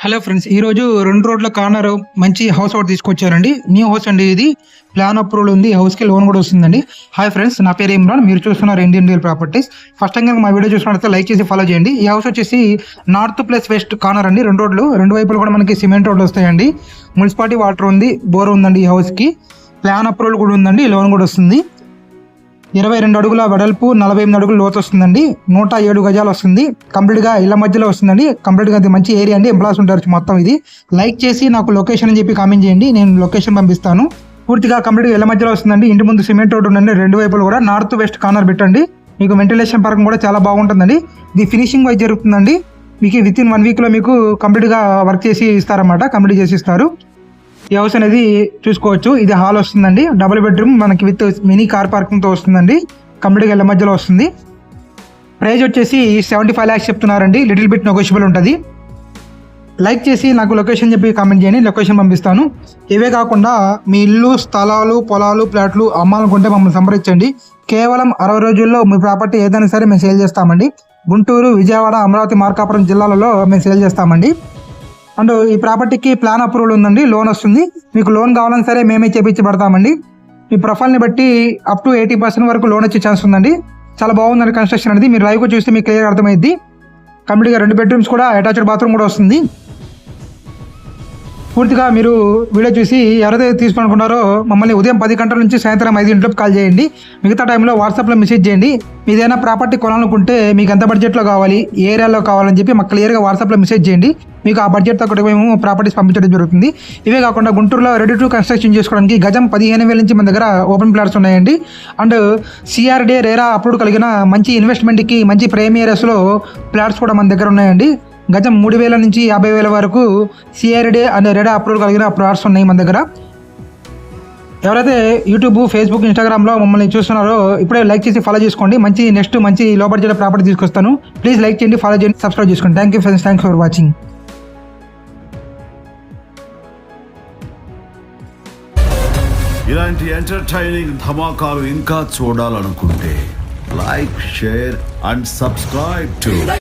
Hello friends, ఈరోజు 2 రోడ్ల corner మంచి హౌస్ ఒకటి తీసుకొచ్చారండి. న్యూ హౌస్ అండి. ఇది ప్లాన్ అప్రూవల్ ఉంది. హౌస్కి లోన్ కూడా వస్తుందండి. హాయ్ ఫ్రెండ్స్, నా పేరు ఇమ్రాన్. మీరు చూస్తున్నారు Indian real properties. First time మా వీడియో చూసినట్లయితే లైక్ చేసి ఫాలో చేయండి. ఈ హౌస్ వచ్చేసి నార్త్ ప్లస్ వెస్ట్ కార్నర్ అండి. 2 రోడ్లు, 2 వైపులు కూడా మనకి సిమెంట్ రోడ్లు వస్తాయండి. మున్సిపాలిటీ వాటర్ ఉంది, బోర్ ఉందండి. ఈ హౌస్కి ప్లాన్ అప్రూవల్ కూడా ఉందండి, లోన్ కూడా వస్తుంది. 22 అడుగుల వెడల్పు, 48 అడుగులు లోతు వస్తుందండి. 107 గజాలు వస్తుంది. కంప్లీట్గా ఇళ్ల మధ్యలో వస్తుందండి. కంప్లీట్గా అది మంచి ఏరియా అండి. ఎంప్లాయీస్ ఉంటారు మొత్తం. ఇది లైక్ చేసి నాకు లొకేషన్ అని చెప్పి కామెంట్ చేయండి, నేను లొకేషన్ పంపిస్తాను. పూర్తిగా కంప్లీట్గా ఇళ్ల మధ్యలో వస్తుందండి. ఇంటి ముందు సిమెంట్ రోడ్ ఉందండి. 2 వైపులు కూడా నార్త్ వెస్ట్ కార్నర్ పెట్టండి. మీకు వెంటిలేషన్ పరంగా కూడా చాలా బాగుంటుందండి. ఇది ఫినిషింగ్ వైజ్ జరుగుతుందండి. మీకు విత్ ఇన్ 1 వీక్లో మీకు కంప్లీట్గా వర్క్ చేసి ఇస్తారన్నమాట. కంప్లీట్ చేసి ఇస్తారు. ఈ హౌస్ అనేది చూసుకోవచ్చు. ఇది హాల్ వస్తుందండి. డబుల్ బెడ్రూమ్ మనకి విత్ మినీ కార్ పార్కింగ్తో వస్తుందండి. కంప్లీట్గా ఇళ్ల మధ్యలో వస్తుంది. ప్రైస్ వచ్చేసి 75 lakhs చెప్తున్నారండి. లిటిల్ బిట్ నెగోషియబుల్ ఉంటుంది. లైక్ చేసి నాకు లొకేషన్ చెప్పి కామెంట్ చేయండి, లొకేషన్ పంపిస్తాను. ఇవే కాకుండా మీ ఇల్లు, స్థలాలు, పొలాలు, ప్లాట్లు అమ్మాలనుకుంటే మమ్మల్ని సంప్రదించండి. కేవలం 60 రోజుల్లో మీ ప్రాపర్టీ ఏదైనా సరే మేము సేల్ చేస్తామండి. గుంటూరు, విజయవాడ, అమరావతి, మార్కాపురం జిల్లాలలో మేము సేల్ చేస్తామండి. అండ్ ఈ ప్రాపర్టీకి ప్లాన్ అప్రూవల్ ఉందండి, లోన్ వస్తుంది. మీకు లోన్ కావాలని సరే మేమే చేపించి పడతామండి. మీ ప్రొఫైల్ని బట్టి అప్ టు 80% వరకు లోన్ వచ్చే ఛాన్స్ ఉందండి. చాలా బాగుందండి కన్స్ట్రక్షన్ అనేది. మీరు లైవ్గా చూస్తే మీకు క్లియర్గా అర్థమైంది. కంప్లీట్గా 2 బెడ్రూమ్స్ కూడా అటాచ్డ్ బాత్రూమ్ కూడా వస్తుంది. పూర్తిగా మీరు వీడియో చూసి ఎవరైతే తీసుకోనుకున్నారో మమ్మల్ని ఉదయం 10 గంటల నుంచి సాయంత్రం 5 గంటలకు కాల్ చేయండి. మిగతా టైంలో వాట్సాప్లో మెసేజ్ చేయండి. మీదైనా ప్రాపర్టీ కొనాలనుకుంటే మీకు ఎంత బడ్జెట్లో కావాలి, ఏ ఏరియాలో కావాలని చెప్పి మాకు క్లియర్గా వాట్సాప్లో మెసేజ్ చేయండి. మీకు ఆ బడ్జెట్తో కూడా మేము ప్రాపర్టీస్ పంపించడం జరుగుతుంది. ఇవే కాకుండా గుంటూరులో రెడీ టు కన్స్ట్రక్షన్ చేసుకోవడానికి గజం 15,000 నుంచి మన దగ్గర ఓపెన్ ప్లాట్స్ ఉన్నాయండి. అండ్ సిఆర్డే రేరా అప్రూవ్ కలిగిన మంచి ఇన్వెస్ట్మెంట్కి మంచి ప్రైమ్ ఏరియాస్లో ప్లాట్స్ కూడా మన దగ్గర ఉన్నాయండి. గజం 3,000 నుంచి 50,000 వరకు సిఆర్డే అండ్ రెడా అప్రూవల్ కలిగిన ప్లాట్స్ ఉన్నాయి మన దగ్గర. ఎవరైతే యూట్యూబ్, ఫేస్బుక్, ఇన్స్టాగ్రామ్లో మమ్మల్ని చూస్తున్నారో ఇప్పుడే లైక్ చేసి ఫాలో చేసుకోండి. నెక్స్ట్ మంచి లో బడ్జెట్ ప్రాపర్టీ తీసుకొస్తాను. ప్లీజ్ లైక్ చేయండి, ఫాలో చేయండి, సబ్స్క్రైబ్ చేసుకోండి. Thank you friends, thanks for watching. ఇలాంటి ఎంటర్టైనింగ్ ధమాకాలు ఇంకా చూడాలనుకుంటే like, share and subscribe to